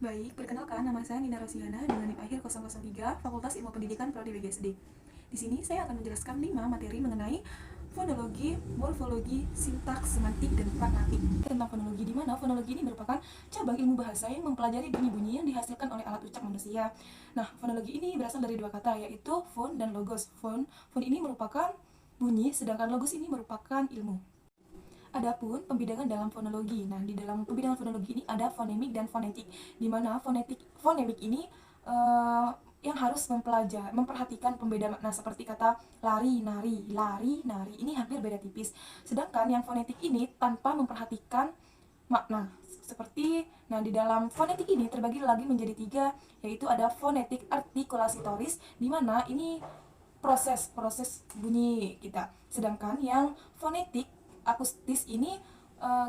Baik, perkenalkan nama saya Nina Rosiana dengan NIM akhir 003, Fakultas Ilmu Pendidikan Prodi BGSD. Di sini saya akan menjelaskan 5 materi mengenai fonologi, morfologi, sintaks, semantik, dan pragmatik. Tentang fonologi, di mana fonologi ini merupakan cabang ilmu bahasa yang mempelajari bunyi-bunyi yang dihasilkan oleh alat ucap manusia. Nah, fonologi ini berasal dari dua kata, yaitu fon dan logos. Fon ini merupakan bunyi, sedangkan logos ini merupakan ilmu. Adapun pembidangan dalam fonologi. Nah, di dalam pembidangan fonologi ini ada fonemik dan fonetik, di mana fonemik ini yang harus memperhatikan pembeda makna seperti kata lari, nari, ini hampir beda tipis. Sedangkan yang fonetik ini tanpa memperhatikan makna. Nah, di dalam fonetik ini terbagi lagi menjadi 3, yaitu ada fonetik artikulatoris, di mana ini proses bunyi kita. Sedangkan yang fonetik akustis ini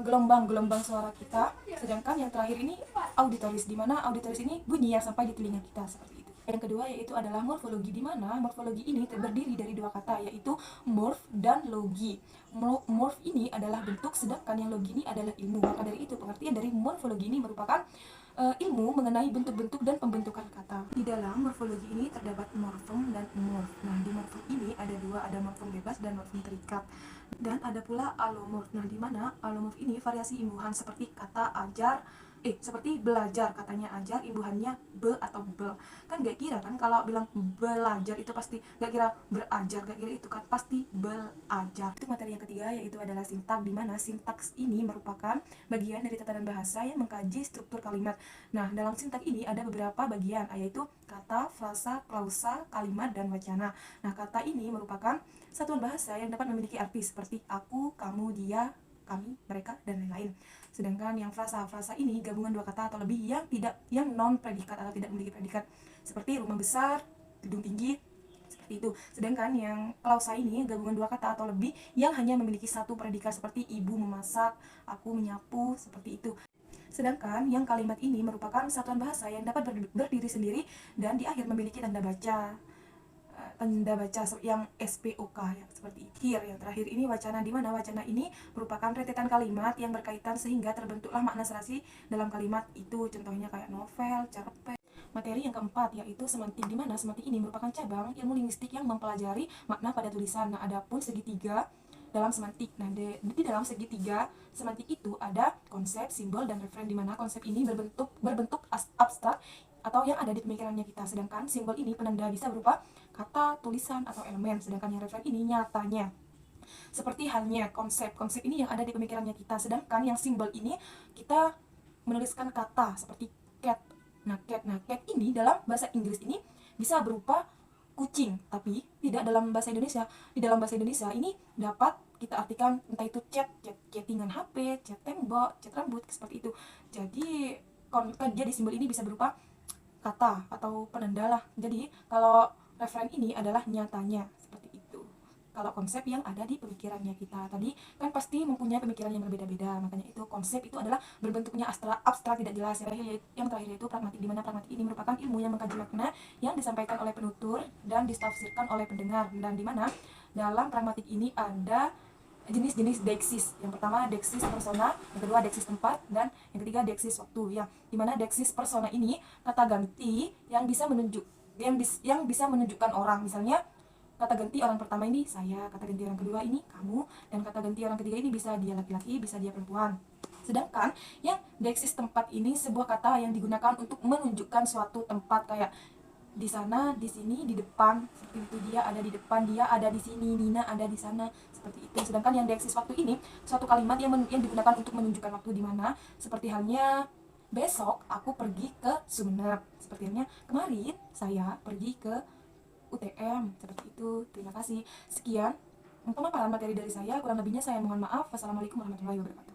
gelombang suara kita. Sedangkan yang terakhir ini auditoris, di mana auditoris ini bunyi yang sampai di telinga kita, seperti itu. Yang kedua yaitu adalah morfologi, di mana morfologi ini terdiri dari dua kata, yaitu morf dan logi. Morf ini adalah bentuk, sedangkan yang logi ini adalah ilmu. Maka dari itu pengertian dari morfologi ini merupakan ilmu mengenai bentuk-bentuk dan pembentukan kata. Di dalam morfologi ini terdapat morfem dan morf. Nah, di morfem ini ada dua, ada morfem bebas dan morfem terikat. Dan ada pula alomorf. Nah, di mana alomorf ini variasi imbuhan seperti kata ajar, seperti belajar, katanya ajar, imbuhannya be atau bel. Kan gak kira kan kalau bilang belajar itu pasti gak kira berajar, gak kira itu kan pasti belajar. Itu materi yang ketiga, yaitu adalah sintaks, di mana sintaks ini merupakan bagian dari tatanan bahasa yang mengkaji struktur kalimat. Nah, dalam sintaks ini ada beberapa bagian, yaitu kata, frasa, klausa, kalimat, dan wacana. Nah, kata ini merupakan satuan bahasa yang dapat memiliki arti seperti aku, kamu, dia, kami, mereka, dan lain-lain. Sedangkan yang frasa ini gabungan dua kata atau lebih yang non predikat atau tidak memiliki predikat, seperti rumah besar, gedung tinggi, seperti itu. Sedangkan yang klausa ini gabungan dua kata atau lebih yang hanya memiliki satu predikat, seperti ibu memasak, aku menyapu, seperti itu. Sedangkan yang kalimat ini merupakan satuan bahasa yang dapat berdiri sendiri dan di akhir memiliki tanda baca yang SPOK, ya, seperti here. Yang terakhir ini wacana, di mana wacana ini merupakan rentetan kalimat yang berkaitan sehingga terbentuklah makna serasi dalam kalimat itu. Contohnya kayak novel, cerpen. Materi yang keempat yaitu semantik, di mana semantik ini merupakan cabang ilmu linguistik yang mempelajari makna pada tulisan. Nah, adapun segitiga dalam semantik. Nah, di dalam segitiga semantik itu ada konsep, simbol, dan referen, di mana konsep ini berbentuk abstrak atau yang ada di pemikirannya kita. Sedangkan simbol ini penanda bisa berupa kata, tulisan, atau elemen. Sedangkan yang referen ini nyatanya. Seperti halnya konsep ini yang ada di pemikirannya kita. Sedangkan yang simbol ini kita menuliskan kata seperti cat. Nah, cat ini dalam bahasa Inggris ini bisa berupa kucing, tapi tidak dalam bahasa Indonesia. Di dalam bahasa Indonesia ini dapat kita artikan entah itu chattingan HP, chat tembok, chat rambut, seperti itu. Jadi jadi simbol ini bisa berupa kata atau penanda lah. Jadi kalau referen ini adalah nyatanya, seperti itu. Kalau konsep yang ada di pemikirannya kita tadi kan pasti mempunyai pemikiran yang berbeda-beda, makanya itu konsep itu adalah berbentuknya abstrak tidak jelas. Yang terakhir yaitu pragmatik, di mana pragmatik ini merupakan ilmu yang mengkaji makna yang disampaikan oleh penutur dan ditafsirkan oleh pendengar. Dan di mana dalam pragmatik ini ada jenis-jenis deksis. Yang pertama deksis persona, yang kedua deksis tempat, dan yang ketiga deksis waktu. Ya, dimana deksis persona ini kata ganti yang bisa menunjukkan orang. Misalnya kata ganti orang pertama ini saya, kata ganti orang kedua ini kamu, dan kata ganti orang ketiga ini bisa dia laki-laki, bisa dia perempuan. Sedangkan yang deksis tempat ini sebuah kata yang digunakan untuk menunjukkan suatu tempat, kayak di sana, di sini, di depan, seperti itu. Dia ada di depan, dia ada di sini, Nina ada di sana, seperti itu. Sedangkan yang deksis waktu ini suatu kalimat yang digunakan untuk menunjukkan waktu, di mana seperti halnya besok aku pergi ke Sumeneb, seperti halnya kemarin saya pergi ke UTM, seperti itu. Terima kasih. Sekian pemaparan materi dari saya, kurang lebihnya saya mohon maaf. Wassalamualaikum warahmatullahi wabarakatuh.